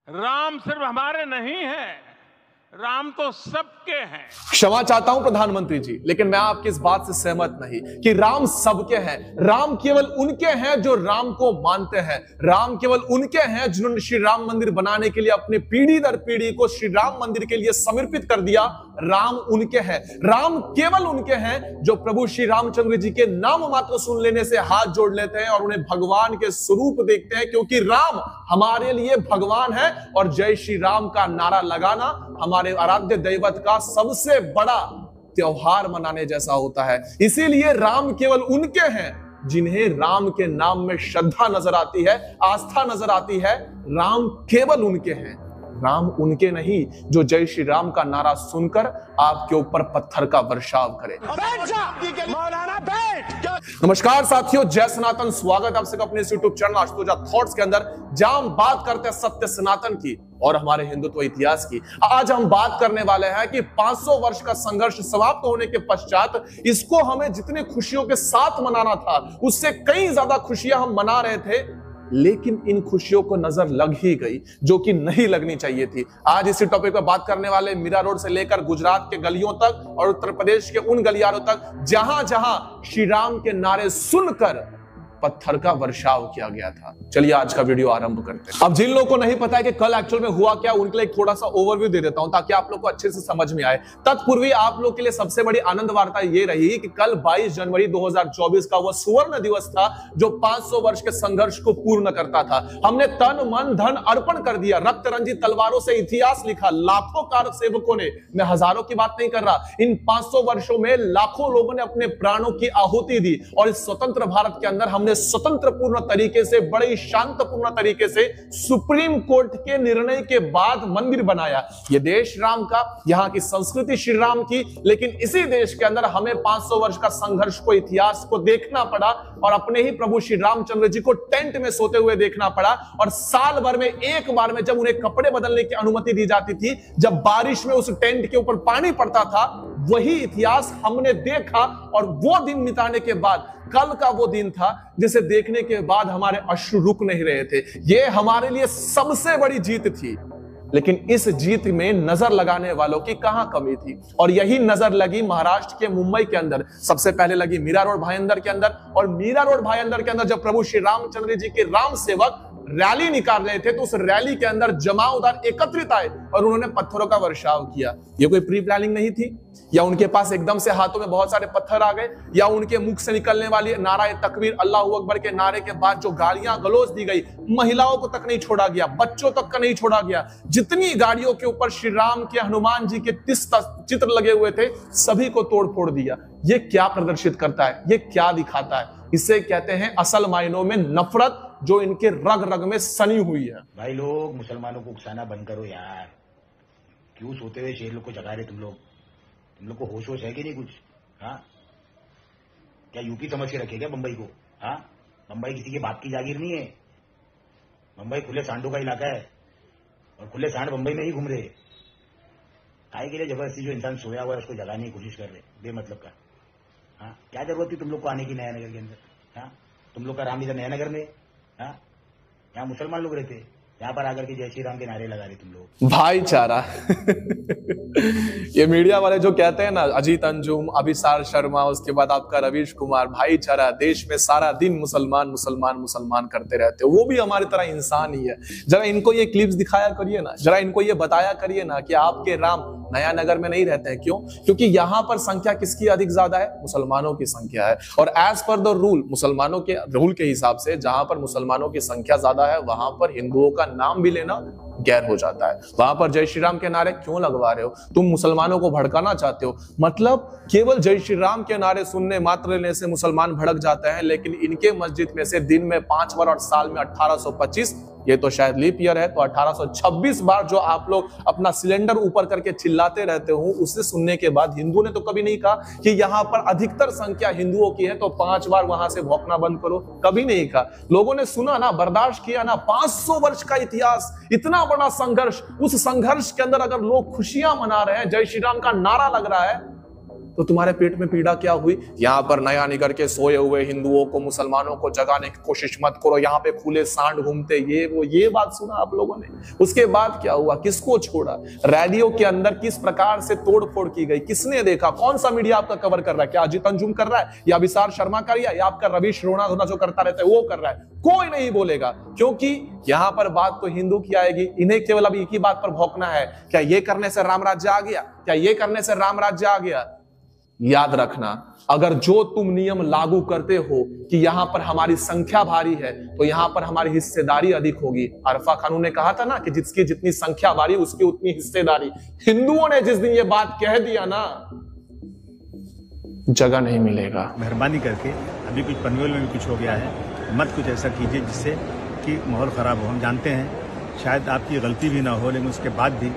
राम सिर्फ हमारे नहीं हैं, राम तो सबके हैं। क्षमा चाहता हूं प्रधानमंत्री जी, लेकिन मैं आपकी इस बात से सहमत नहीं कि राम सबके हैं। राम केवल उनके हैं जो राम को मानते हैं। राम केवल उनके हैं जिन्होंने श्री राम मंदिर बनाने के लिए अपनी पीढ़ी दर पीढ़ी को श्री राम मंदिर के लिए समर्पित कर दिया। राम उनके हैं। राम केवल उनके हैं जो प्रभु श्री रामचंद्र जी के नाम मात्र सुन लेने से हाथ जोड़ लेते हैं और उन्हें भगवान के स्वरूप देखते हैं, क्योंकि राम हमारे लिए भगवान है। और जय श्री राम का नारा लगाना हमारे आराध्य दैवत का सबसे बड़ा त्योहार मनाने जैसा होता है। इसीलिए राम केवल उनके हैं जिन्हें राम के नाम में श्रद्धा नजर आती है, आस्था नजर आती है। राम केवल उनके हैं, राम उनके नहीं जो जय श्री राम का नारा सुनकर आपके ऊपर पत्थर का वर्षाव करे। नमस्कार साथियों, जय सनातन। स्वागत आप सबका अपने यूट्यूब चैनल आशुतोष थॉट्स के अंदर, जहां हम बात करते हैं सत्य सनातन की और हमारे हिंदुत्व इतिहास की। आज हम बात करने वाले हैं कि 500 वर्ष का संघर्ष समाप्त होने के पश्चात इसको हमें जितने खुशियों के साथ मनाना था उससे कई ज्यादा खुशियां हम मना रहे थे, लेकिन इन खुशियों को नजर लग ही गई जो कि नहीं लगनी चाहिए थी। आज इसी टॉपिक पर बात करने वाले मीरा रोड से लेकर गुजरात के गलियों तक और उत्तर प्रदेश के उन गलियारों तक जहां जहां श्री राम के नारे सुनकर पत्थर का वर्षाव किया गया था। चलिए आज का वीडियो आरंभ करते हैं। अब जिन लोगों को नहीं पता है कि कल एक्चुअल में हुआ क्या, उनके लिए थोड़ा सा ओवरव्यू दे देता हूं ताकि आप लोग को अच्छे से समझ में आए। तत्पूर्वी आप लोग के लिए सबसे बड़ी आनंद वार्ता ये रही कि कल 22 जनवरी 2024 का वह सुवर्ण दिवस था जो 500 वर्ष के संघर्ष को पूर्ण करता था। हमने तन मन धन अर्पण कर दिया, रक्त रंजित तलवारों से इतिहास लिखा। लाखों कारक सेवकों ने, मैं हजारों की बात नहीं कर रहा, इन 500 वर्षों में लाखों लोगों ने अपने प्राणों की आहुति दी और इस स्वतंत्र भारत के अंदर हमने स्वतंत्र पूर्ण तरीके से, बड़े ही शांतपूर्ण तरीके से सुप्रीम कोर्ट के निर्णय के बाद मंदिर बनाया। यह देश राम का, यहां की संस्कृति श्री राम की, लेकिन इसी देश के अंदर हमें 500 वर्ष का संघर्ष को, इतिहास को देखना पड़ा और अपने ही प्रभु श्री रामचंद्र जी को टेंट में सोते हुए देखना पड़ा। और साल भर में एक बार में जब उन्हें कपड़े बदलने की अनुमति दी जाती थी, जब बारिश में उस टेंट के ऊपर पानी पड़ता था, वही इतिहास हमने देखा। और वो दिन मिटाने के बाद कल का वो दिन था जिसे देखने के बाद हमारे अश्रु रुक नहीं रहे थे। ये हमारे लिए सबसे बड़ी जीत थी, लेकिन इस जीत में नजर लगाने वालों की कहां कमी थी। और यही नजर लगी महाराष्ट्र के मुंबई के अंदर। सबसे पहले लगी मीरा रोड भाईंदर के अंदर, और मीरा रोड भाईंदर के अंदर जब प्रभु श्री रामचंद्र जी के राम सेवक रैली निकाल रहे थे तो उस रैली के अंदर जमावदार एकत्रित आए और उन्होंने पत्थरों का वर्षाव किया। ये कोई प्री प्लानिंग नहीं थी, या उनके पास एकदम से हाथों में बहुत सारे पत्थर आ गए, या उनके मुख से निकलने वाली नारा तकबीर अल्लाहू अकबर के नारे के बाद जो गालियां गलौज दी गई, महिलाओं को तक नहीं छोड़ा गया, बच्चों तक का नहीं छोड़ा गया। जितनी गाड़ियों के ऊपर श्री राम के, हनुमान जी के चित्र लगे हुए थे, सभी को तोड़ फोड़ दिया। ये क्या प्रदर्शित करता है, ये क्या दिखाता है? इसे कहते हैं असल मायनों में नफरत जो इनके रग रग में सनी हुई है। भाई लोग मुसलमानों को उकसाना बंद करो यार। क्यों सोते हुए शेर लोग को जगा रहे तुम लोग को होश होश है कि नहीं कुछ? हाँ, क्या यूपी समझ के रखे क्या बंबई को? हाँ, बंबई किसी के बाप की जागीर नहीं है। बंबई खुले सांडों का इलाका है और खुले सांड बंबई में ही घूम रहे। काय के लिए जबरदस्ती जो इंसान सोया हुआ है उसको जगाने की कोशिश कर रहे बेमतलब का? हाँ, क्या जरूरत थी तुम लोग को आने की नया नगर के अंदर? हाँ, तुम लोग का राम इधर नया नगर में, हाँ, यहाँ मुसलमान लोग रहते, यहाँ पर आकर के जय श्री राम के नारे लगा रहे तुम लोग। भाईचारा ये मीडिया वाले जो कहते हैं ना, अजीत अंजुम, अभिसार शर्मा, उसके बाद आपका रवीश कुमार, भाईचारा, देश में सारा दिन मुसलमान मुसलमान मुसलमान करते रहते हो, वो भी हमारी तरह इंसान ही है। जरा इनको ये क्लिप्स दिखाया करिए ना, जरा इनको ये बताया करिए ना कि आपके राम नया नगर में नहीं रहते हैं। क्यों? क्योंकि यहां पर संख्या किसकी अधिक ज्यादा है? मुसलमानों की संख्या है। और एज पर द रूल, मुसलमानों के रूल के हिसाब से जहां पर मुसलमानों की संख्या ज्यादा है वहां पर हिंदुओं का नाम भी लेना गैर हो जाता है। वहां पर जय श्री राम के नारे क्यों लगवा रहे हो? तुम मुसलमानों को भड़काना चाहते हो। मतलब केवल जय श्री राम के नारे सुनने मात्र लेने से मुसलमान भड़क जाते हैं, लेकिन इनके मस्जिद में से दिन में 5 बार और साल में 1825, ये तो शायद लीप ईयर है, तो 1826 बार जो आप लोग अपना सिलेंडर ऊपर करके चिल्लाते रहते हो, उसे सुनने के बाद हिंदू ने तो कभी नहीं कहा कि यहां पर अधिकतर संख्या हिंदुओं की है तो 5 बार वहां से भौंकना बंद करो। कभी नहीं कहा। लोगों ने सुना ना, बर्दाश्त किया ना। 500 वर्ष का इतिहास, इतना बड़ा संघर्ष, उस संघर्ष के अंदर अगर लोग खुशियां मना रहे हैं, जय श्री राम का नारा लग रहा है, तो तुम्हारे पेट में पीड़ा क्या हुई? यहाँ पर नया निकर के सोए हुए हिंदुओं को, मुसलमानों को जगाने की कोशिश मत करो, यहाँ पे खुले सांड घूमते, ये बात सुना आप लोगों ने। उसके बाद क्या हुआ? किसको छोड़ा? रेडियो के अंदर किस प्रकार से तोड़फोड़ की गई, किसने देखा? कौन सा मीडिया आपका कवर कर रहा है? क्या अजीत अंजुम कर रहा है, या विशाल शर्मा कर रहा है, या आपका रवीश रोना धोना जो करता रहता है वो कर रहा है? कोई नहीं बोलेगा, क्योंकि यहां पर बात तो हिंदू की आएगी। इन्हें केवल अब एक ही बात पर भौंकना है, क्या ये करने से राम राज्य आ गया? क्या ये करने से राम राज्य आ गया? याद रखना, अगर जो तुम नियम लागू करते हो कि यहां पर हमारी संख्या भारी है तो यहां पर हमारी हिस्सेदारी अधिक होगी। अरफा खानू ने कहा था ना कि जिसकी जितनी संख्या भारी उसकी उतनी हिस्सेदारी। हिंदुओं ने जिस दिन ये बात कह दिया ना, जगह नहीं मिलेगा। मेहरबानी करके अभी कुछ पनवेल में भी कुछ हो गया है, मत कुछ ऐसा कीजिए जिससे कि माहौल खराब हो। हम जानते हैं शायद आपकी गलती भी ना हो, लेकिन उसके बाद भी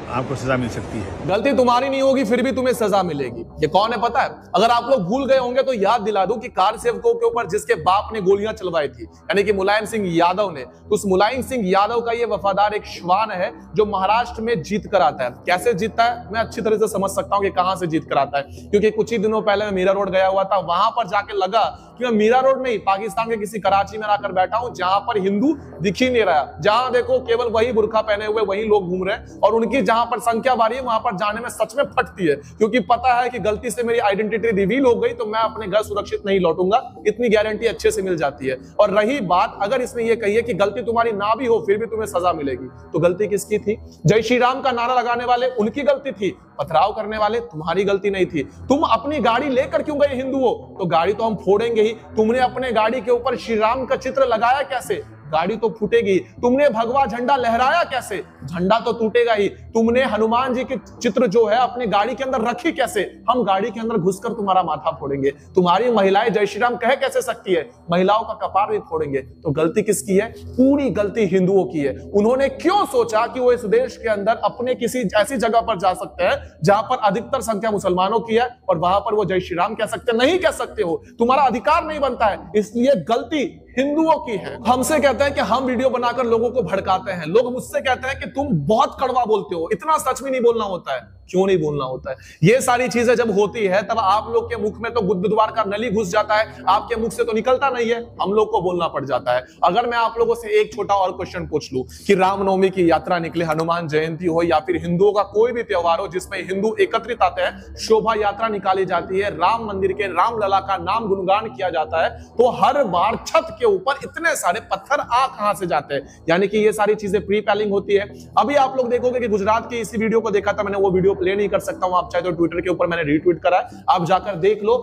आपको सजा मिल सकती है। गलती तुम्हारी नहीं होगी फिर भी तुम्हें सजा मिलेगी। ये कौन है पता है? अगर आप लोग भूल गए होंगे तो याद दिला दूं कि कार सेवकों के ऊपर जिसके बाप ने गोलियां चलवाई थी, यानी कि मुलायम सिंह यादव ने, तो उस मुलायम सिंह यादव का ये वफादार एक श्वान है जो महाराष्ट्र में जीत कर आता है। कैसे जीतता है मैं अच्छी तरह से समझ सकता हूं कि कहां से जीत कर आता है, क्योंकि कुछ ही दिनों पहले मैं मीरा रोड गया हुआ था। वहां पर जाके लगा कि मैं मीरा रोड नहीं, पाकिस्तान के किसी कराची में आकर बैठा हूं जहां पर हिंदू दिख ही नहीं रहा। जहां देखो केवल वही बुर्का पहने हुए वही लोग घूम रहे हैं, और उनकी जहां पर संख्या भारी है वहां पर जाने में सच में फटती है, क्योंकि पता है कि गलती से मेरी आइडेंटिटी रिवील हो गई तो मैं अपने घर सुरक्षित नहीं लौटूंगा, इतनी गारंटी अच्छे से मिल जाती है। और रही बात, अगर इसने ये कही है कि गलती तुम्हारी ना भी हो फिर भी तुम्हें सजा मिलेगी, तो गलती किसकी थी? जय श्री राम का नारा लगाने वाले उनकी गलती थी, पथराव करने वाले तुम्हारी गलती नहीं थी। तुम अपनी गाड़ी लेकर क्यों गए हिंदुओं? तो गाड़ी तो हम फोड़ेंगे ही। तुमने अपने गाड़ी के ऊपर श्री राम का चित्र लगाया कैसे? गाड़ी तो फूटेगी। तुमने भगवा झंडा लहराया कैसे? झंडा तो टूटेगा ही। तुमने हनुमान जी के चित्र जो है अपने गाड़ी के अंदर रखी कैसे? हम गाड़ी के अंदर घुसकर तुम्हारा माथा फोड़ेंगे। तुम्हारी महिलाएं जय श्री राम कह कैसे सकती है? महिलाओं का कपार भी फोड़ेंगे। तो गलती किसकी है? पूरी गलती हिंदुओं की है। उन्होंने क्यों सोचा कि वो इस देश के अंदर अपने किसी ऐसी जगह पर जा सकते हैं जहां पर अधिकतर संख्या मुसलमानों की है और वहां पर वो जय श्री राम कह सकते? नहीं कह सकते हो, तुम्हारा अधिकार नहीं बनता है, इसलिए गलती हिंदुओं की है। हमसे कहते हैं कि हम वीडियो बनाकर लोगों को भड़काते हैं, लोग मुझसे कहते हैं कि तुम बहुत कड़वा बोलते हो। इतना सच में नहीं बोलना होता है। क्यों नहीं बोलना होता है? ये सारी चीजें जब होती है तब आप लोग के मुख में तो गुदगुदवार का नली घुस जाता है, आपके मुख से तो निकलता नहीं है, हम लोग को बोलना पड़ जाता है। अगर मैं आप लोगों से एक छोटा और क्वेश्चन पूछ लूं कि रामनवमी की यात्रा निकले, हनुमान जयंती हो या फिर हिंदुओं का कोई भी त्योहार हो जिसमें हिंदू एकत्रित आते हैं, शोभा यात्रा निकाली जाती है, राम मंदिर के रामलला का नाम गुणगान किया जाता है, तो हर बार छत के ऊपर इतने सारे पत्थर आ कहां से जाते हैं? यानी कि ये सारी चीजें प्री प्लानिंग होती है। अभी आप लोग देखोगे कि गुजरात की इसी वीडियो को देखा था मैंने, वो वीडियो प्ले नहीं कर सकता हूं, आप चाहे तो ट्विटर के ऊपर मैंने रीट्वीट करा है, आप जाकर देख लो।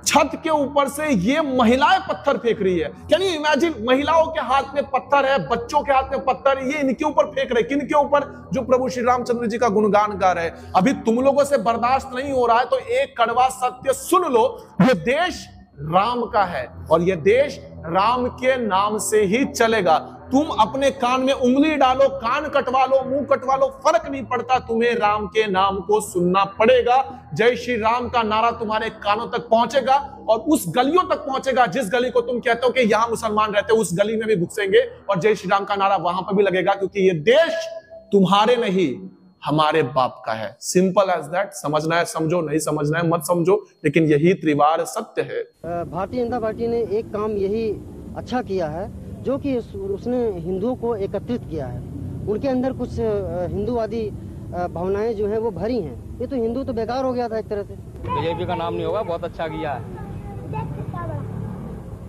छत के ऊपर से ये महिलाएं पत्थर फेंक रही है। Can you imagine? महिलाओं के हाथ में पत्थर है, बच्चों के हाथ में पत्थर, ये इनके ऊपर फेंक रहे। किन के ऊपर? जो प्रभु श्री रामचंद्र जी का गुणगान गा रहे हैं। अभी तुम लोगों से बर्दाश्त नहीं हो रहा है तो एक कड़वा सत्य सुन लो, ये देश राम का है और यह देश राम के नाम से ही चलेगा। तुम अपने कान में उंगली डालो, कान कटवा लो, मुंह कटवा लो, फर्क नहीं पड़ता, तुम्हें राम के नाम को सुनना पड़ेगा। जय श्री राम का नारा तुम्हारे कानों तक पहुंचेगा और उस गलियों तक पहुंचेगा जिस गली को तुम कहते हो कि यहां मुसलमान रहते हो, उस गली में भी घुसेंगे और जय श्री राम का नारा वहां पर भी लगेगा, क्योंकि ये देश तुम्हारे नहीं हमारे बाप का है। Simple as that. समझना है समझो, नहीं समझना है मत समझो, लेकिन यही त्रिवार सत्य है। भारतीय जनता पार्टी ने एक काम यही अच्छा किया है जो कि उसने हिंदुओं को एकत्रित किया है। उनके अंदर कुछ हिंदूवादी भावनाएं जो है वो भरी हैं। ये तो हिंदू तो बेकार हो गया था एक तरह से। बीजेपी का नाम नहीं होगा, बहुत अच्छा किया है।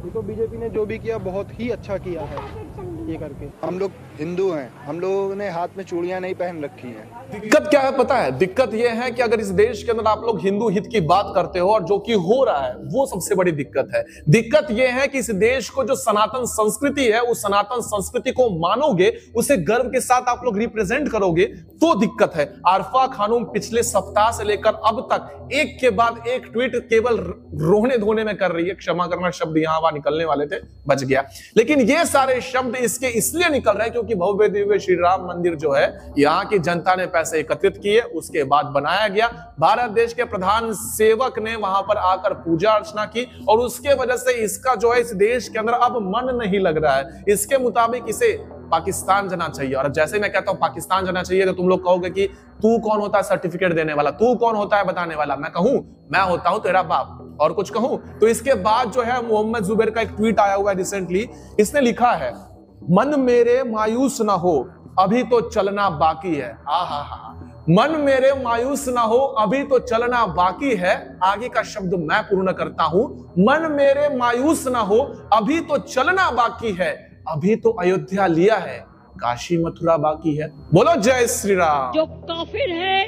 ये तो बीजेपी ने जो भी किया बहुत ही अच्छा किया है ये करके। हम लोग हिंदू हैं, हम लोगों ने हाथ में चूड़ियां नहीं पहन रखी हैं। दिक्कत क्या है पता है? दिक्कत यह है कि अगर इस देश के अंदर आप लोग हिंदू हित की बात करते हो और जो कि हो रहा है वो सबसे बड़ी दिक्कत है। दिक्कत यह है कि इस देश को जो सनातन संस्कृति है उस सनातन संस्कृति को मानोगे, उसे गर्व के साथ आप लोग रिप्रेजेंट करोगे तो दिक्कत है। आरफा खानूम पिछले सप्ताह से लेकर अब तक एक के बाद एक ट्वीट केवल रोने धोने में कर रही है। क्षमा करना, शब्द यहां वहां निकलने वाले थे, बच गया। लेकिन ये सारे शब्द इसके इसलिए निकल रहे हैं क्योंकि कि भव्य दिव्य श्री राम मंदिर जो है यहाँ की जनता ने पैसे एकत्रित किए, उसके बाद बनाया गया। भारत देश के प्रधान सेवक ने वहां पर आकर पूजा अर्चना की और उसके वजह से इसका जो है इस देश के अंदर अब मन नहीं लग रहा है। इसके मुताबिक इसे पाकिस्तान जाना चाहिए। और जैसे मैं कहता हूं पाकिस्तान जाना चाहिए तो तुम लोग कहोगे कि तू कौन होता है सर्टिफिकेट देने वाला, तू कौन होता है बताने वाला। मैं कहूं मैं होता हूं तेरा बाप। और कुछ कहूं तो इसके बाद जो है मोहम्मद जुबैर का एक ट्वीट आया हुआ है रिसेंटली, इसने लिखा है मन मेरे मायूस ना हो अभी तो चलना बाकी है। मन मेरे मायूस ना हो अभी तो चलना बाकी है। आगे का शब्द मैं पूर्ण करता हूं, मन मेरे मायूस ना हो अभी तो चलना बाकी है। अभी तो अयोध्या लिया है, काशी मथुरा बाकी है। बोलो जय श्री राम। जो काफिर है,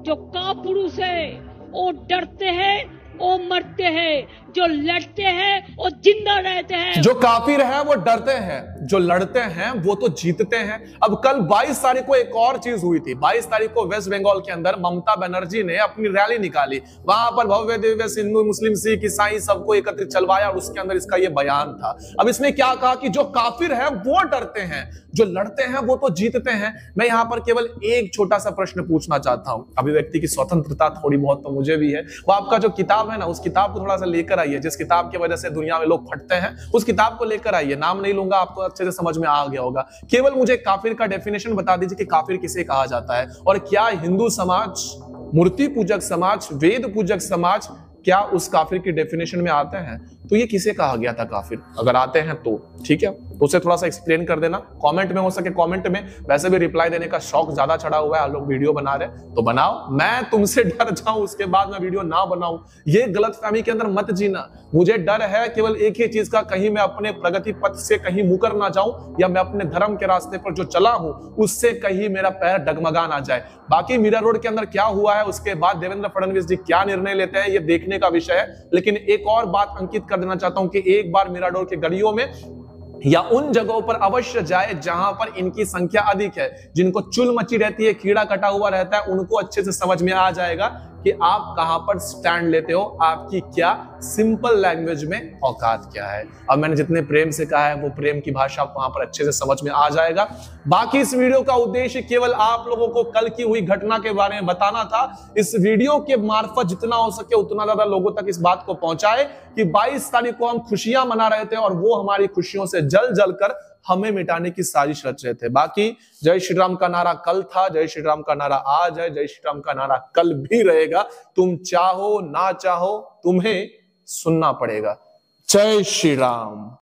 जो कापुरुष है, वो डरते हैं, वो मरते हैं, जो लड़ते हैं वो जिंदा रहते हैं। जो काफिर है वो डरते हैं, जो लड़ते हैं वो तो जीतते हैं। अब कल 22 तारीख को एक और चीज हुई थी। 22 तारीख को वेस्ट बंगाल के अंदर ममता बनर्जी ने अपनी रैली निकाली। वहां पर भव्य दिव्य हिंदू मुस्लिम सिख ईसाई सबको एकत्रित चलवाया और उसके अंदर इसका ये बयान था। अब इसने क्या कहा कि जो काफिर है वो डरते हैं, जो लड़ते हैं वो तो जीतते हैं। मैं यहां पर केवल एक छोटा सा प्रश्न पूछना चाहता हूं। अभिव्यक्ति की स्वतंत्रता थोड़ी बहुत तो मुझे भी है। वो आपका जो किताब है ना, उस किताब को थोड़ा सा लेकर आइए, जिस किताब की वजह से दुनिया में लोग फटते हैं, उस किताब को लेकर आइए। नाम नहीं लूंगा, आपको अच्छे से समझ में आ गया होगा। केवल मुझे काफिर का डेफिनेशन बता दीजिए कि काफिर किसे कहा जाता है, और क्या हिंदू समाज, मूर्ति पूजक समाज, वेद पूजक समाज क्या उस काफिर की डेफिनेशन में आते हैं? तो ये किसे कहा गया था काफिर? अगर आते हैं तो ठीक है, तो उसे थोड़ा सा एक्सप्लेन कर देना कमेंट में, हो सके कमेंट में। वैसे भी रिप्लाई देने का शौक ज्यादा चढ़ा हुआ है, आप लोग वीडियो बना रहे तो बनाओ। मैं तुमसे डर जाऊं उसके बाद मैं वीडियो ना बनाऊं, ये गलतफहमी के अंदर मत जीना। मुझे डर है केवल एक ही चीज का, कहीं मैं अपने प्रगति पथ से कहीं मुकर ना जाऊं, या मैं अपने धर्म के रास्ते पर जो चला हूं उससे कहीं मेरा पैर डगमगा ना जाए। बाकी मीरा रोड के अंदर क्या हुआ है, उसके बाद देवेंद्र फडणवीस जी क्या निर्णय लेते हैं, ये देखने का विषय है। लेकिन एक और बात अंकित कर देना चाहता हूं कि एक बार मीरा रोड के गलियों में या उन जगहों पर अवश्य जाए जहां पर इनकी संख्या अधिक है, जिनको चुल मची रहती है, कीड़ा कटा हुआ रहता है, उनको अच्छे से समझ में आ जाएगा कि आप कहां पर स्टैंड लेते हो, आपकी क्या सिंपल लैंग्वेज में औकात क्या है। अब मैंने जितने प्रेम से कहा है वो प्रेम की भाषा वहां पर अच्छे से समझ में आ जाएगा। बाकी इस वीडियो का उद्देश्य केवल आप लोगों को कल की हुई घटना के बारे में बताना था। इस वीडियो के मार्फत जितना हो सके उतना ज्यादा लोगों तक इस बात को पहुंचाए कि 22 तारीख को हम खुशियां मना रहे थे और वो हमारी खुशियों से जल जल कर हमें मिटाने की साजिश रच रहे थे। बाकी जय श्री राम का नारा कल था, जय श्री राम का नारा आज है, जय श्री राम का नारा कल भी रहेगा। तुम चाहो ना चाहो तुम्हें सुनना पड़ेगा। जय श्री राम।